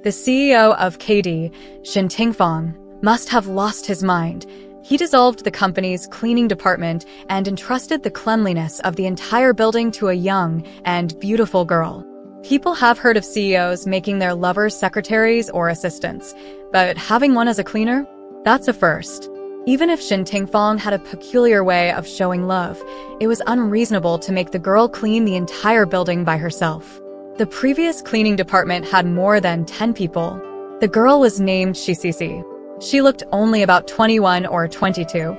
The CEO of KD, Shin Tingfang, must have lost his mind. He dissolved the company's cleaning department and entrusted the cleanliness of the entire building to a young and beautiful girl. People have heard of CEOs making their lovers secretaries or assistants, but having one as a cleaner? That's a first. Even if Shin Tingfang had a peculiar way of showing love, it was unreasonable to make the girl clean the entire building by herself. The previous cleaning department had more than 10 people. The girl was named Shicisi. She looked only about 21 or 22,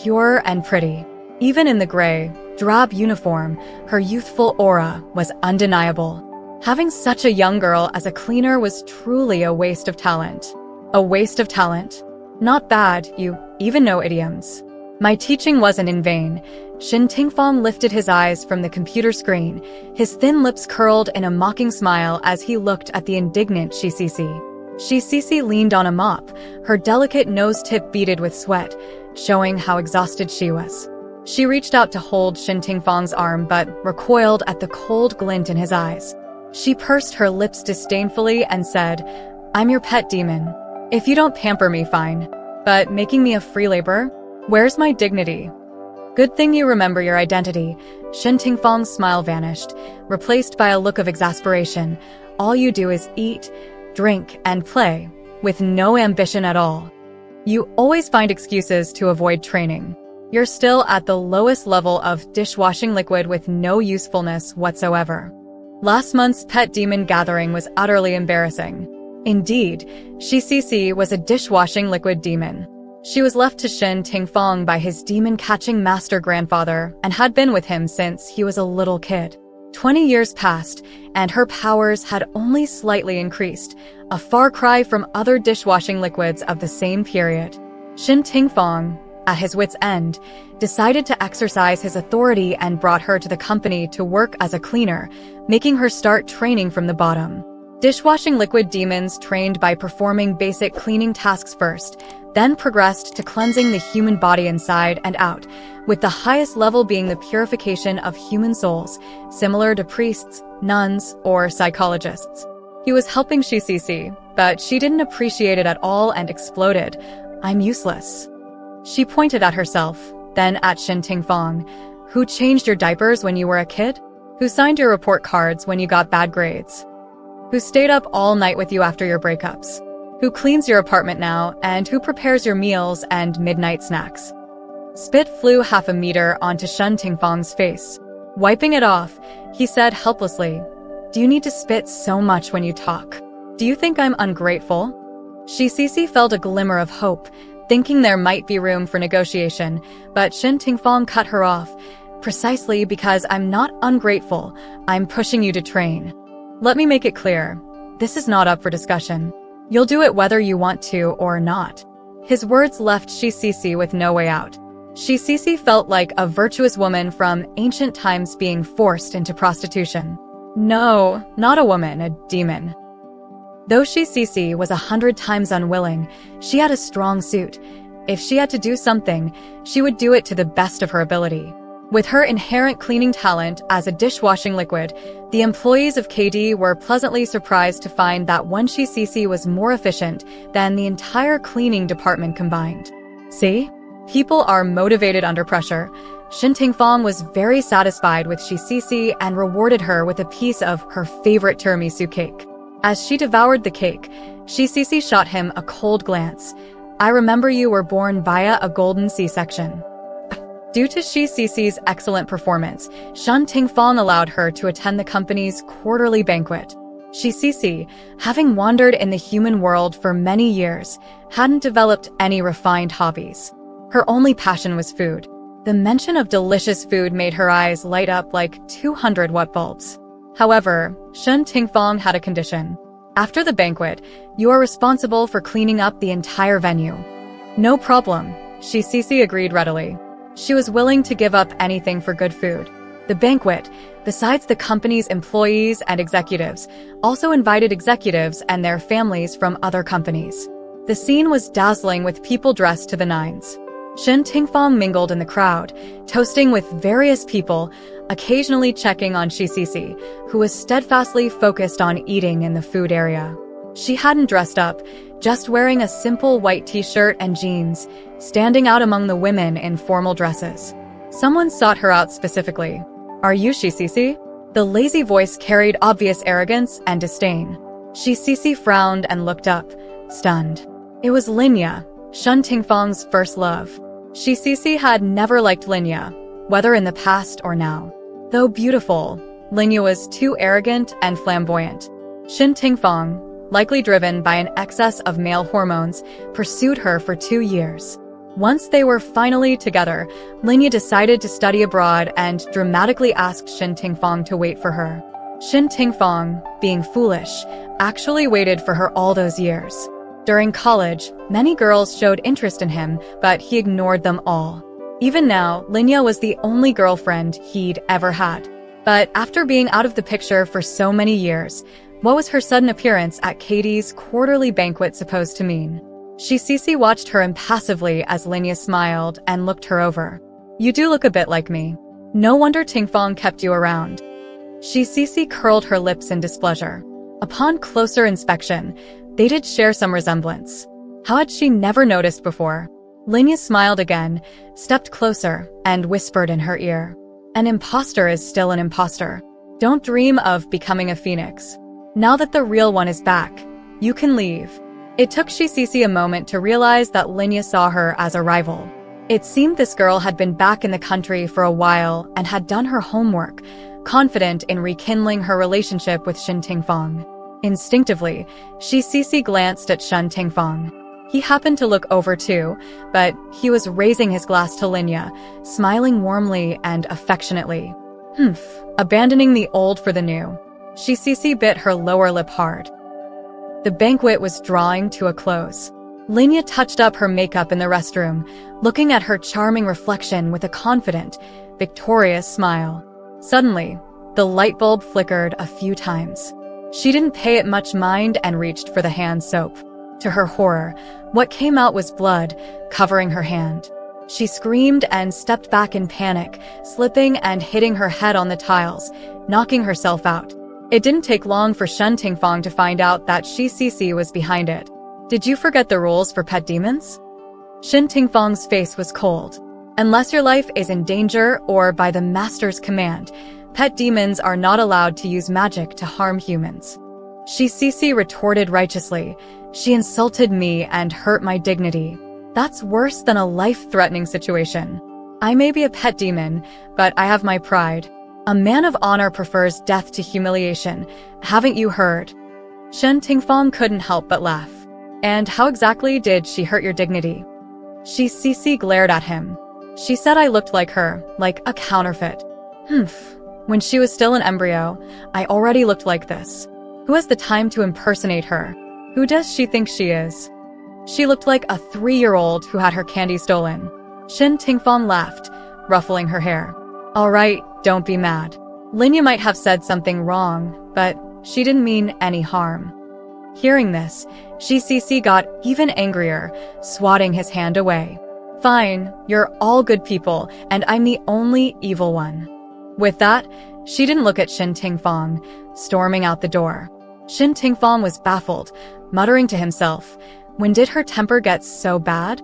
pure and pretty. Even in the gray, drab uniform, her youthful aura was undeniable. Having such a young girl as a cleaner was truly a waste of talent. A waste of talent? Not bad, you even know idioms. My teaching wasn't in vain. Shin Tingfang lifted his eyes from the computer screen, his thin lips curled in a mocking smile as he looked at the indignant Shicisi. Shicisi leaned on a mop, her delicate nose tip beaded with sweat, showing how exhausted she was. She reached out to hold Shin Tingfang's arm but recoiled at the cold glint in his eyes. She pursed her lips disdainfully and said, "I'm your pet demon. If you don't pamper me, fine. But making me a free laborer? Where's my dignity?" Good thing you remember your identity. Shin Tingfang's smile vanished, replaced by a look of exasperation. All you do is eat, drink, and play, with no ambition at all. You always find excuses to avoid training. You're still at the lowest level of dishwashing liquid with no usefulness whatsoever. Last month's pet demon gathering was utterly embarrassing. Indeed, Shicisi was a dishwashing liquid demon. She was left to Shin Tingfang by his demon-catching master grandfather and had been with him since he was a little kid. 20 years passed, and her powers had only slightly increased, a far cry from other dishwashing liquids of the same period. Shin Tingfang, at his wit's end, decided to exercise his authority and brought her to the company to work as a cleaner, making her start training from the bottom. Dishwashing liquid demons trained by performing basic cleaning tasks first, then progressed to cleansing the human body inside and out, with the highest level being the purification of human souls, similar to priests, nuns, or psychologists. He was helping Shicisi, but she didn't appreciate it at all and exploded. "I'm useless." She pointed at herself, then at Shin Tingfang. "Who changed your diapers when you were a kid? Who signed your report cards when you got bad grades? Who stayed up all night with you after your breakups? Who cleans your apartment now, and who prepares your meals and midnight snacks?" Spit flew half a meter onto Shin Tingfang's face. Wiping it off, he said helplessly, "Do you need to spit so much when you talk? Do you think I'm ungrateful?" Shicisi felt a glimmer of hope, thinking there might be room for negotiation, but Shin Tingfang cut her off. "Precisely because I'm not ungrateful, I'm pushing you to train. Let me make it clear, this is not up for discussion. You'll do it whether you want to or not." His words left Shicisi with no way out. Shicisi felt like a virtuous woman from ancient times being forced into prostitution. No, not a woman, a demon. Though Shicisi was 100 times unwilling, she had a strong suit. If she had to do something, she would do it to the best of her ability. With her inherent cleaning talent as a dishwashing liquid, the employees of KD were pleasantly surprised to find that one Shicisi was more efficient than the entire cleaning department combined. See? People are motivated under pressure. Shin Tingfang was very satisfied with Shicisi and rewarded her with a piece of her favorite tiramisu cake. As she devoured the cake, Shicisi shot him a cold glance. "I remember you were born via a golden C-section." Due to Shicisi's excellent performance, Shin Tingfang allowed her to attend the company's quarterly banquet. Shicisi, having wandered in the human world for many years, hadn't developed any refined hobbies. Her only passion was food. The mention of delicious food made her eyes light up like 200 watt bulbs. However, Shin Tingfang had a condition. "After the banquet, you are responsible for cleaning up the entire venue." "No problem," Shicisi agreed readily. She was willing to give up anything for good food. The banquet, besides the company's employees and executives, also invited executives and their families from other companies. The scene was dazzling with people dressed to the nines. Shin Tingfang mingled in the crowd, toasting with various people, occasionally checking on Shicisi, who was steadfastly focused on eating in the food area. She hadn't dressed up, just wearing a simple white t-shirt and jeans, standing out among the women in formal dresses. Someone sought her out specifically. "Are you Shicisi?" The lazy voice carried obvious arrogance and disdain. Shicisi frowned and looked up, stunned. It was Linya, Shen Tingfang's first love. Shicisi had never liked Linya, whether in the past or now. Though beautiful, Linya was too arrogant and flamboyant. Shen Tingfang, likely driven by an excess of male hormones, pursued her for 2 years. Once they were finally together, Linya decided to study abroad and dramatically asked Shen Tingfang to wait for her. Shen Tingfang, being foolish, actually waited for her all those years. During college, many girls showed interest in him, but he ignored them all. Even now, Linya was the only girlfriend he'd ever had. But after being out of the picture for so many years, what was her sudden appearance at Katie's quarterly banquet supposed to mean? Shicisi watched her impassively as Linya smiled and looked her over. "You do look a bit like me. No wonder Tingfang kept you around." Shicisi curled her lips in displeasure. Upon closer inspection, they did share some resemblance. How had she never noticed before? Linya smiled again, stepped closer, and whispered in her ear. "An imposter is still an imposter. Don't dream of becoming a phoenix. Now that the real one is back, you can leave." It took Shicisi a moment to realize that Linya saw her as a rival. It seemed this girl had been back in the country for a while and had done her homework, confident in rekindling her relationship with Shen Tingfang. Instinctively, Shicisi glanced at Shen Tingfang. He happened to look over too, but he was raising his glass to Linya, smiling warmly and affectionately. Abandoning the old for the new. Shicisi bit her lower lip hard. The banquet was drawing to a close. Linya touched up her makeup in the restroom, looking at her charming reflection with a confident, victorious smile. Suddenly, the light bulb flickered a few times. She didn't pay it much mind and reached for the hand soap. To her horror, what came out was blood, covering her hand. She screamed and stepped back in panic, slipping and hitting her head on the tiles, knocking herself out. It didn't take long for Shen Tingfang to find out that Shicisi was behind it. "Did you forget the rules for pet demons?" Shen Tingfang's face was cold. "Unless your life is in danger or by the master's command, pet demons are not allowed to use magic to harm humans." Shicisi retorted righteously. "She insulted me and hurt my dignity. That's worse than a life-threatening situation. I may be a pet demon, but I have my pride. A man of honor prefers death to humiliation. Haven't you heard?" Shen Tingfang couldn't help but laugh. "And how exactly did she hurt your dignity?" Shicisi glared at him. "She said I looked like her, like a counterfeit." When she was still an embryo, I already looked like this. Who has the time to impersonate her? Who does she think she is? She looked like a 3-year-old who had her candy stolen. Shen Tingfang laughed, ruffling her hair. "All right, don't be mad. Linya might have said something wrong, but she didn't mean any harm." Hearing this, Shicisi got even angrier, swatting his hand away. "Fine, you're all good people, and I'm the only evil one." With that, she didn't look at Shen Tingfang, storming out the door. Shen Tingfang was baffled, muttering to himself, when did her temper get so bad?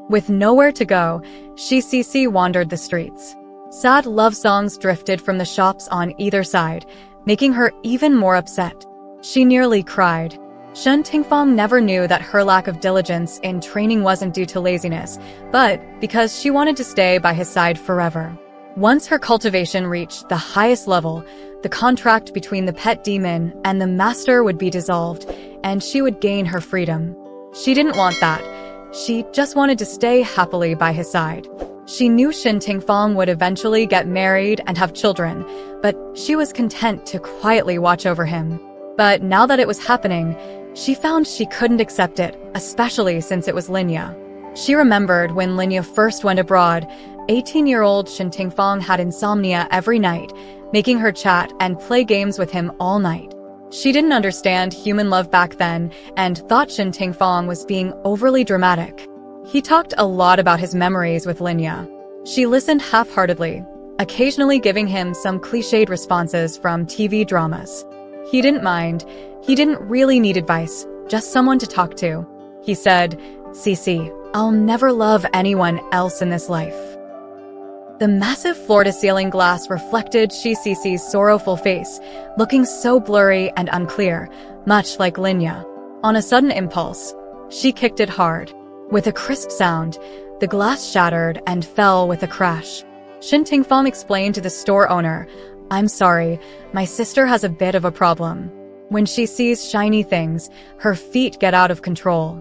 With nowhere to go, Shicisi wandered the streets. Sad love songs drifted from the shops on either side, making her even more upset. She nearly cried. Shen Tingfang never knew that her lack of diligence in training wasn't due to laziness, but because she wanted to stay by his side forever. Once her cultivation reached the highest level, the contract between the pet demon and the master would be dissolved, and she would gain her freedom. She didn't want that. She just wanted to stay happily by his side. She knew Shen Tingfang would eventually get married and have children, but she was content to quietly watch over him. But now that it was happening, she found she couldn't accept it, especially since it was Linya. She remembered when Linya first went abroad, 18-year-old Shen Tingfang had insomnia every night, making her chat and play games with him all night. She didn't understand human love back then and thought Shen Tingfang was being overly dramatic. He talked a lot about his memories with Linya. She listened half-heartedly, occasionally giving him some cliched responses from TV dramas. He didn't mind. He didn't really need advice, just someone to talk to. He said, "Cece, I'll never love anyone else in this life." The massive floor-to-ceiling glass reflected Cece's sorrowful face, looking so blurry and unclear, much like Linya. On a sudden impulse, she kicked it hard. With a crisp sound, the glass shattered and fell with a crash. Shen Tingfang explained to the store owner, "I'm sorry, my sister has a bit of a problem. When she sees shiny things, her feet get out of control."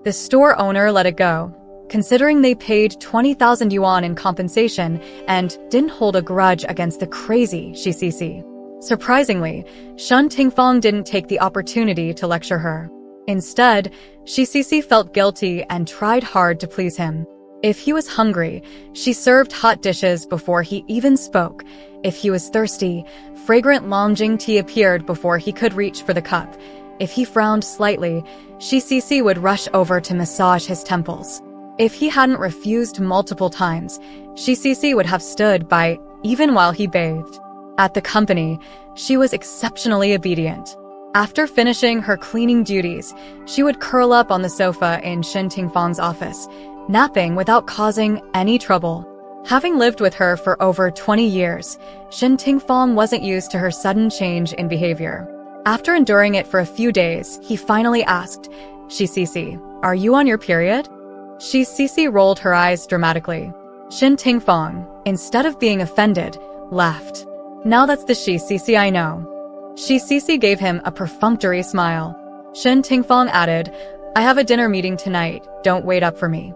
The store owner let it go, considering they paid 20,000 yuan in compensation and didn't hold a grudge against the crazy Cece. Surprisingly, Shen Tingfang didn't take the opportunity to lecture her. Instead, Cece felt guilty and tried hard to please him. If he was hungry, she served hot dishes before he even spoke. If he was thirsty, fragrant Longjing tea appeared before he could reach for the cup. If he frowned slightly, Cece would rush over to massage his temples. If he hadn't refused multiple times, Cece would have stood by even while he bathed. At the company, she was exceptionally obedient. After finishing her cleaning duties, she would curl up on the sofa in Shen Tingfang's office, napping without causing any trouble. Having lived with her for over 20 years, Shen Tingfang wasn't used to her sudden change in behavior. After enduring it for a few days, he finally asked, "Cece, are you on your period?" Cece rolled her eyes dramatically. Shen Tingfang, instead of being offended, laughed. "Now that's the Cece I know." Cece gave him a perfunctory smile. Shen Tingfang added, "I have a dinner meeting tonight, don't wait up for me."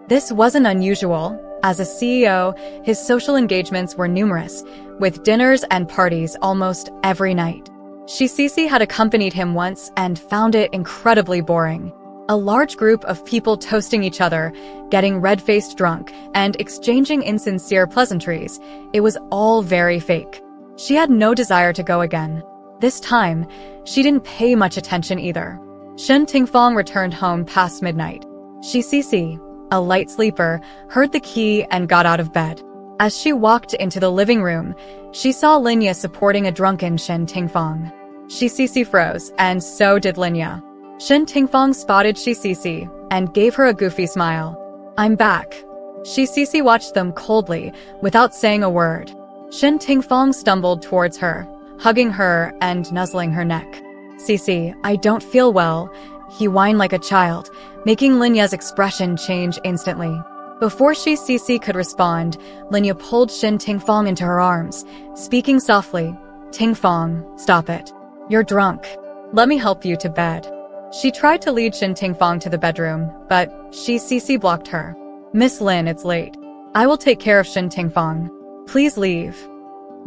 This wasn't unusual. As a CEO, his social engagements were numerous, with dinners and parties almost every night. Cece had accompanied him once and found it incredibly boring. A large group of people toasting each other, getting red-faced drunk, and exchanging insincere pleasantries. It was all very fake. She had no desire to go again. This time, she didn't pay much attention either. Shen Tingfang returned home past midnight. Cece, a light sleeper, heard the key and got out of bed. As she walked into the living room, she saw Linya supporting a drunken Shen Tingfang. Cece froze, and so did Linya. Shen Tingfang spotted Cece and gave her a goofy smile. "I'm back." Cece watched them coldly, without saying a word. Shen Tingfang stumbled towards her, hugging her and nuzzling her neck. "Cece, I don't feel well," he whined like a child, making Linya's expression change instantly. Before Cece could respond, Linya pulled Shen Tingfang into her arms, speaking softly, "Tingfang, stop it. You're drunk. Let me help you to bed." She tried to lead Shen Tingfang to the bedroom, but Cece blocked her. "Miss Lin, it's late. I will take care of Shen Tingfang. Please leave."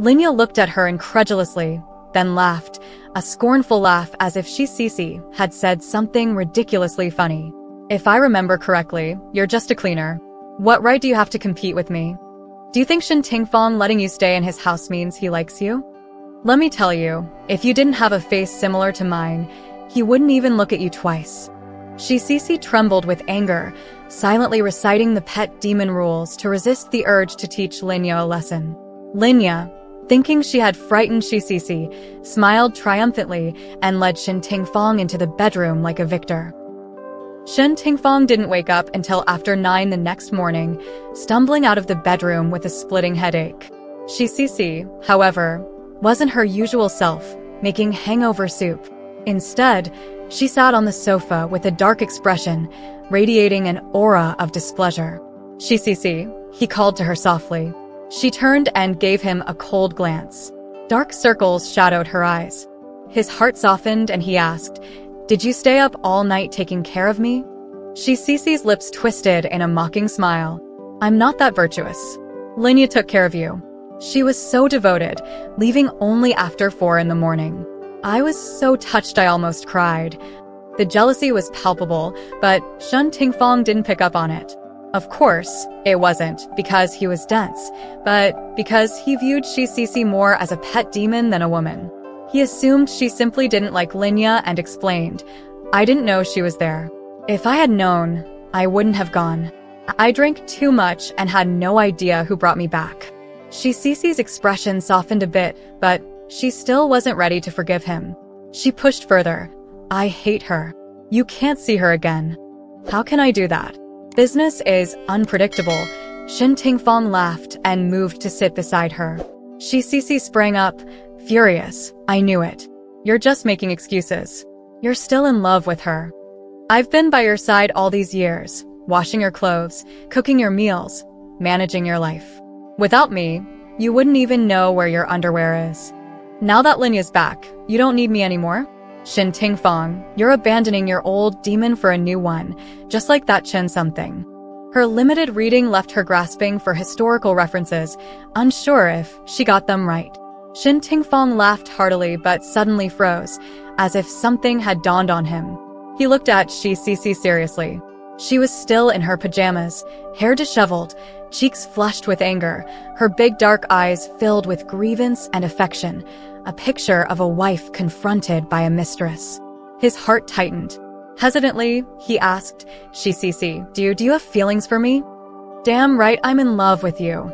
Linya looked at her incredulously, then laughed, a scornful laugh as if Cece had said something ridiculously funny. "If I remember correctly, you're just a cleaner. What right do you have to compete with me? Do you think Shen Tingfang letting you stay in his house means he likes you? Let me tell you, if you didn't have a face similar to mine, he wouldn't even look at you twice." Cece trembled with anger, silently reciting the pet demon rules to resist the urge to teach Linya a lesson. Linya, thinking she had frightened Cece, smiled triumphantly and led Shen Tingfang into the bedroom like a victor. Shen Tingfang didn't wake up until after 9 the next morning, stumbling out of the bedroom with a splitting headache. Cece, however, wasn't her usual self, making hangover soup. Instead, she sat on the sofa with a dark expression, radiating an aura of displeasure. "Cece," he called to her softly. She turned and gave him a cold glance. Dark circles shadowed her eyes. His heart softened and he asked, "Did you stay up all night taking care of me?" Cece's lips twisted in a mocking smile. "I'm not that virtuous. Linya took care of you. She was so devoted, leaving only after 4 in the morning. I was so touched I almost cried." The jealousy was palpable, but Shen Tingfang didn't pick up on it. Of course, it wasn't because he was dense, but because he viewed Cece more as a pet demon than a woman. He assumed she simply didn't like Linya and explained, "I didn't know she was there. If I had known, I wouldn't have gone. I drank too much and had no idea who brought me back." Cece's expression softened a bit, but she still wasn't ready to forgive him. She pushed further. "I hate her. You can't see her again. How can I do that? Business is unpredictable. Shen Tingfang laughed and moved to sit beside her. Shi sprang up, furious. I knew it. You're just making excuses. You're still in love with her. I've been by your side all these years, washing your clothes, cooking your meals, managing your life. Without me, you wouldn't even know where your underwear is. Now that Linya's back, you don't need me anymore? Shen Tingfang, you're abandoning your old demon for a new one, just like that Chen something. Her limited reading left her grasping for historical references, unsure if she got them right. Shen Tingfang laughed heartily but suddenly froze, as if something had dawned on him. He looked at Shi seriously. She was still in her pajamas, hair disheveled, cheeks flushed with anger, her big dark eyes filled with grievance and affection, a picture of a wife confronted by a mistress. His heart tightened. Hesitantly, he asked, Shi, do you have feelings for me? Damn right I'm in love with you.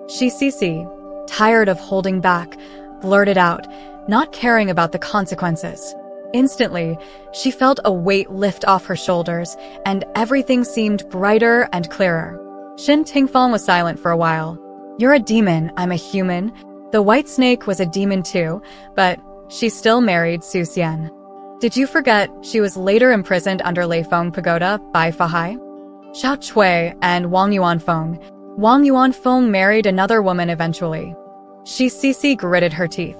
Shi, tired of holding back, blurted out, not caring about the consequences. Instantly, she felt a weight lift off her shoulders, and everything seemed brighter and clearer. Shen Tingfang was silent for a while. You're a demon, I'm a human. The white snake was a demon too, but she still married Su Xian. Did you forget she was later imprisoned under Leifeng Pagoda by Fahai? Xiao Chui and Wang Yuanfeng. Wang Yuanfeng married another woman eventually. Shi gritted her teeth.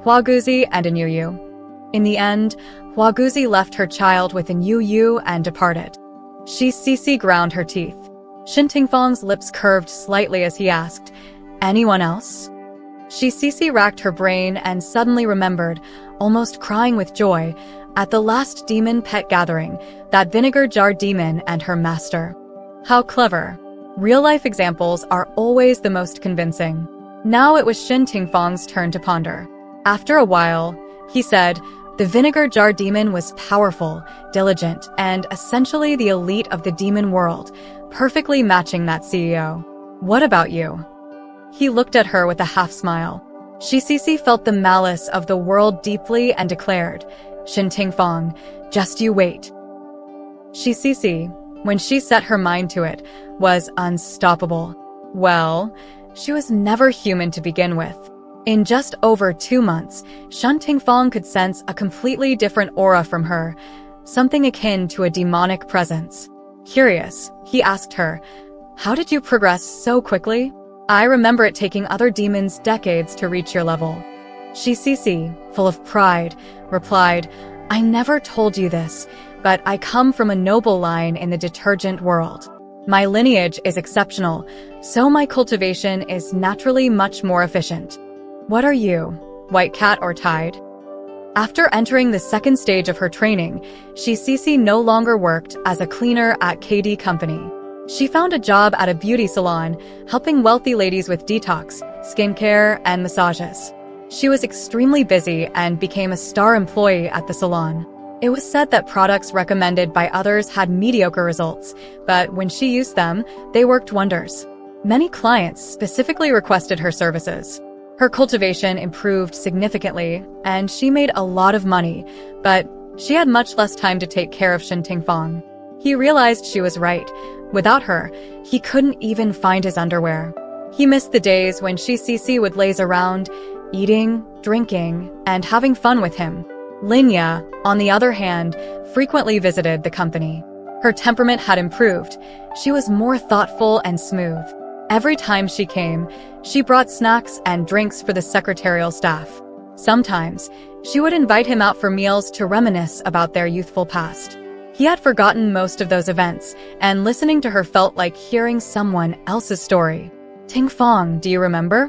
Huaguzi and an Yu. In the end, Huaguzi left her child with an Yu and departed. Shi ground her teeth. Shen Tingfang's lips curved slightly as he asked, anyone else? Shi racked her brain and suddenly remembered, almost crying with joy, at the last demon pet gathering, that vinegar jar demon and her master. How clever. Real-life examples are always the most convincing. Now it was Shen Tingfang's turn to ponder. After a while, he said, the vinegar jar demon was powerful, diligent, and essentially the elite of the demon world, perfectly matching that CEO. What about you? He looked at her with a half-smile. Shi felt the malice of the world deeply and declared, Shen Tingfang, just you wait. Shi, when she set her mind to it, was unstoppable. Well, she was never human to begin with. In just over 2 months, Shen Tingfang could sense a completely different aura from her, something akin to a demonic presence. Curious, he asked her, how did you progress so quickly? I remember it taking other demons decades to reach your level. Shi, full of pride, replied, I never told you this, but I come from a noble line in the detergent world. My lineage is exceptional, so my cultivation is naturally much more efficient. What are you, white cat or tide? After entering the second stage of her training, Shi no longer worked as a cleaner at KD Company. She found a job at a beauty salon, helping wealthy ladies with detox, skincare, and massages. She was extremely busy and became a star employee at the salon. It was said that products recommended by others had mediocre results, but when she used them, they worked wonders. Many clients specifically requested her services. Her cultivation improved significantly, and she made a lot of money, but she had much less time to take care of Shen Tingfang. He realized she was right. Without her, he couldn't even find his underwear. He missed the days when Shi would laze around, eating, drinking, and having fun with him. Linya, on the other hand, frequently visited the company. Her temperament had improved. She was more thoughtful and smooth. Every time she came, she brought snacks and drinks for the secretarial staff. Sometimes, she would invite him out for meals to reminisce about their youthful past. He had forgotten most of those events, and listening to her felt like hearing someone else's story. Tingfang, do you remember?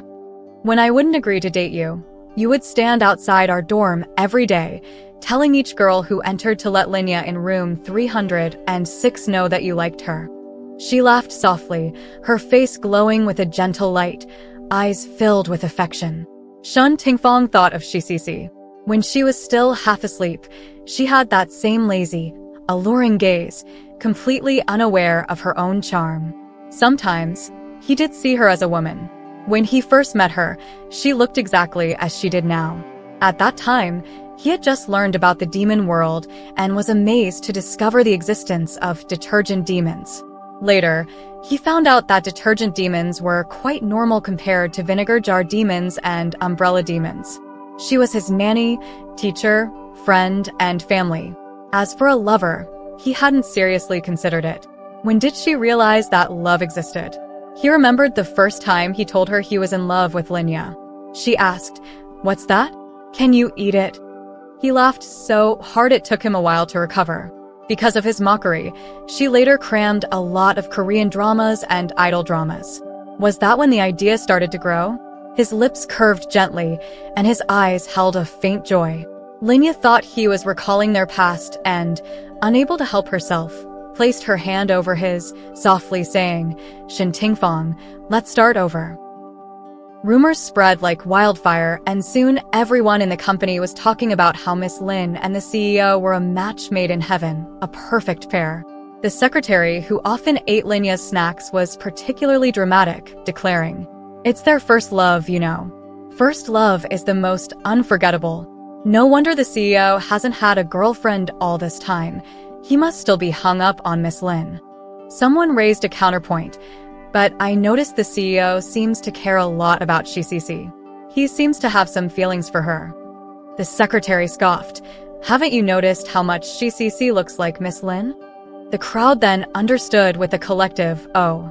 When I wouldn't agree to date you, you would stand outside our dorm every day, telling each girl who entered to let Linya in room 306 know that you liked her. She laughed softly, her face glowing with a gentle light, eyes filled with affection. Shen Tingfang thought of Shi. When she was still half asleep, she had that same lazy, alluring gaze, completely unaware of her own charm. Sometimes, he did see her as a woman. When he first met her, she looked exactly as she did now. At that time, He had just learned about the demon world and was amazed to discover the existence of detergent demons. Later, he found out that detergent demons were quite normal compared to vinegar jar demons and umbrella demons. She was his nanny, teacher, friend, and family. As for a lover, he hadn't seriously considered it. When did she realize that love existed? He remembered the first time he told her he was in love with Linya. She asked, "What's that? Can you eat it?" He laughed so hard it took him a while to recover. Because of his mockery, she later crammed a lot of Korean dramas and idol dramas. Was that when the idea started to grow? His lips curved gently, and his eyes held a faint joy. Linya thought he was recalling their past and, unable to help herself, placed her hand over his, softly saying, "Shin Tingfang, let's start over." Rumors spread like wildfire, and soon everyone in the company was talking about how Miss Lin and the CEO were a match made in heaven, a perfect pair. The secretary, who often ate Linya's snacks, was particularly dramatic, declaring, "It's their first love, you know. First love is the most unforgettable. No wonder the CEO hasn't had a girlfriend all this time. He must still be hung up on Miss Lin." Someone raised a counterpoint, but I noticed the CEO seems to care a lot about Shicisi. He seems to have some feelings for her. The secretary scoffed. "Haven't you noticed how much Shicisi looks like Miss Lin?" The crowd then understood with a collective "oh."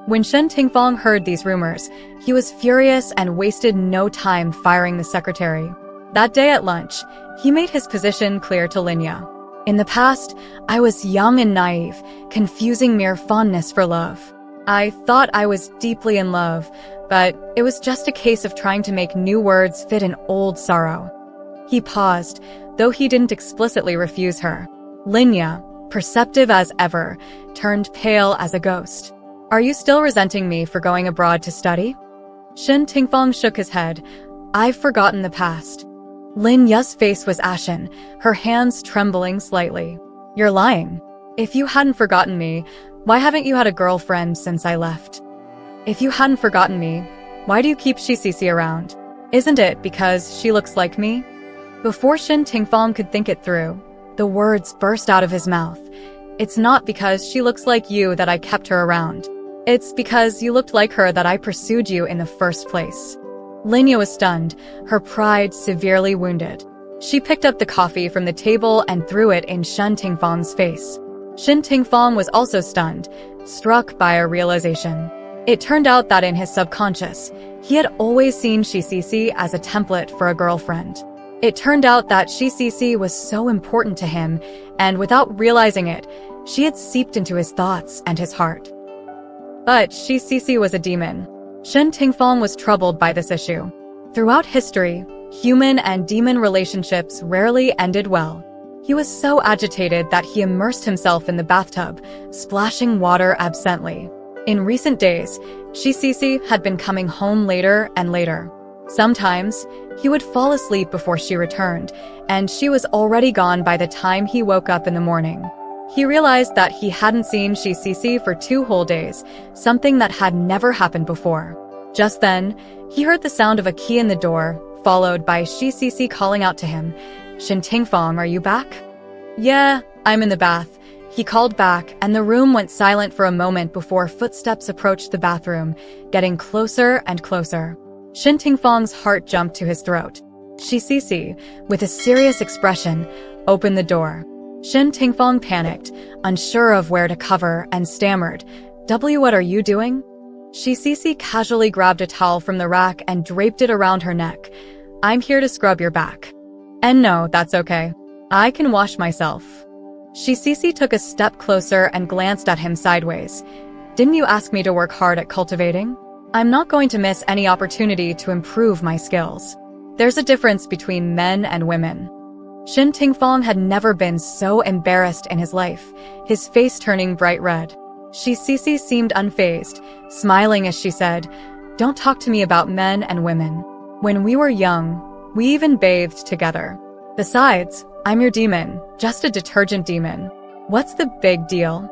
When Shen Tingfang heard these rumors, he was furious and wasted no time firing the secretary. That day at lunch, he made his position clear to Linya. "In the past, I was young and naive, confusing mere fondness for love. I thought I was deeply in love, but it was just a case of trying to make new words fit an old sorrow." He paused, though he didn't explicitly refuse her. Linya, perceptive as ever, turned pale as a ghost. "Are you still resenting me for going abroad to study?" Shin Tingfang shook his head. "I've forgotten the past." Linya's face was ashen, her hands trembling slightly. "You're lying. If you hadn't forgotten me, why haven't you had a girlfriend since I left? If you hadn't forgotten me, why do you keep Shicisi around? Isn't it because she looks like me?" Before Shin Tingfang could think it through, the words burst out of his mouth. "It's not because she looks like you that I kept her around. It's because you looked like her that I pursued you in the first place." Linya was stunned, her pride severely wounded. She picked up the coffee from the table and threw it in Shen Tingfang's face. Shin Tingfang was also stunned, struck by a realization. It turned out that in his subconscious, he had always seen Shicisi as a template for a girlfriend. It turned out that Shicisi was so important to him, and without realizing it, she had seeped into his thoughts and his heart. But Shicisi was a demon. Shen Tingfang was troubled by this issue. Throughout history, human and demon relationships rarely ended well. He was so agitated that he immersed himself in the bathtub, splashing water absently. In recent days, Shicisi had been coming home later and later. Sometimes, he would fall asleep before she returned, and she was already gone by the time he woke up in the morning. He realized that he hadn't seen Shicisi for 2 whole days, something that had never happened before. Just then, he heard the sound of a key in the door, followed by Shicisi calling out to him, "Shin Tingfang, are you back?" "Yeah, I'm in the bath," he called back, and the room went silent for a moment before footsteps approached the bathroom, getting closer and closer. Shin Tingfang's heart jumped to his throat. Shicisi, with a serious expression, opened the door. Shin Tingfang panicked, unsure of where to cover, and stammered, What are you doing?" Shicisi casually grabbed a towel from the rack and draped it around her neck. "I'm here to scrub your back." "And no, that's okay. I can wash myself." Shicisi took a step closer and glanced at him sideways. "Didn't you ask me to work hard at cultivating? I'm not going to miss any opportunity to improve my skills. There's a difference between men and women." Shin Tingfang had never been so embarrassed in his life, his face turning bright red. Shicisi seemed unfazed, smiling as she said, "Don't talk to me about men and women. When we were young, we even bathed together. Besides, I'm your demon, just a detergent demon. What's the big deal?"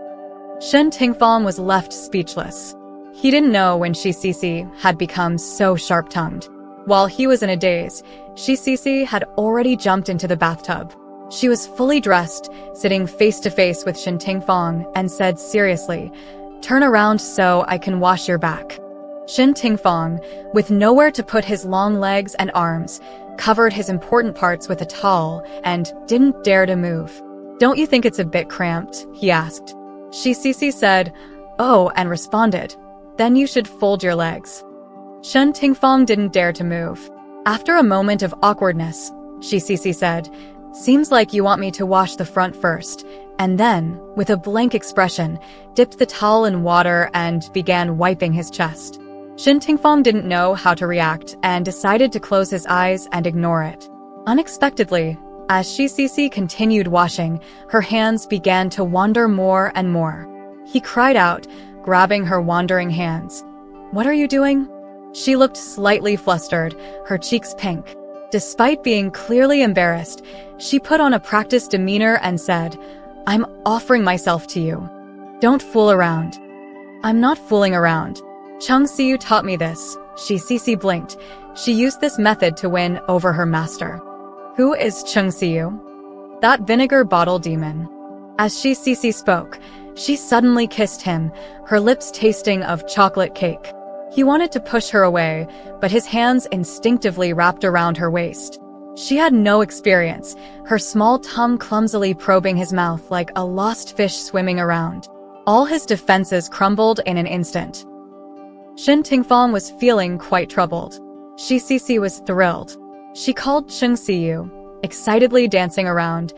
Shen Tingfang was left speechless. He didn't know when Shicisi had become so sharp-tongued. While he was in a daze, Shi had already jumped into the bathtub. She was fully dressed, sitting face to face with Shen Tingfang, and said seriously, "Turn around so I can wash your back." Shen Tingfang, with nowhere to put his long legs and arms, covered his important parts with a towel and didn't dare to move. "Don't you think it's a bit cramped?" he asked. Shi said, "Oh," and responded, "Then you should fold your legs." Shen Tingfang didn't dare to move. After a moment of awkwardness, Shi said, "Seems like you want me to wash the front first," and then, with a blank expression, dipped the towel in water and began wiping his chest. Shen Tingfang didn't know how to react and decided to close his eyes and ignore it. Unexpectedly, as Shi continued washing, her hands began to wander more and more. He cried out, grabbing her wandering hands. "What are you doing?" She looked slightly flustered, her cheeks pink. Despite being clearly embarrassed, she put on a practiced demeanor and said, "I'm offering myself to you. Don't fool around." "I'm not fooling around. Cheng Siu taught me this." Shi blinked. She used this method to win over her master. "Who is Cheng Siu?" "That vinegar bottle demon." As Shi spoke, she suddenly kissed him, her lips tasting of chocolate cake. He wanted to push her away, but his hands instinctively wrapped around her waist. She had no experience, her small tongue clumsily probing his mouth like a lost fish swimming around. All his defenses crumbled in an instant. Shen Tingfang was feeling quite troubled. Shi was thrilled. She called Cheng Siu, excitedly dancing around.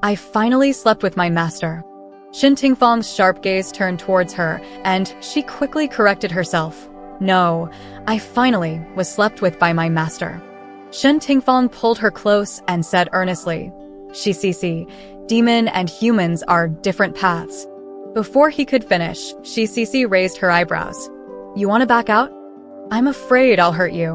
"I finally slept with my master." Shen Tingfang's sharp gaze turned towards her, and she quickly corrected herself. "No, I finally was slept with by my master." Shen Tingfang pulled her close and said earnestly, "Shi, demon and humans are different paths." Before he could finish, Shi raised her eyebrows. "You want to back out?" "I'm afraid I'll hurt you."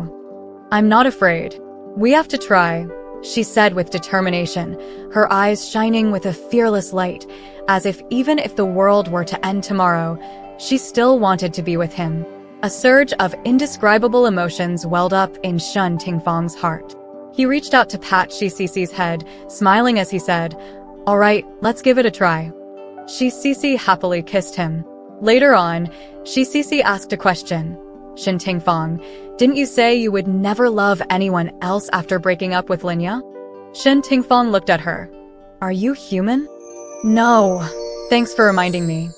"I'm not afraid. We have to try," she said with determination, her eyes shining with a fearless light, as if even if the world were to end tomorrow, she still wanted to be with him. A surge of indescribable emotions welled up in Shen Tingfang's heart. He reached out to pat Shi's head, smiling as he said, "All right, let's give it a try." Shi happily kissed him. Later on, Shi asked a question. "Shen Tingfang, didn't you say you would never love anyone else after breaking up with Linya?" Shen Tingfang looked at her. "Are you human?" "No. Thanks for reminding me."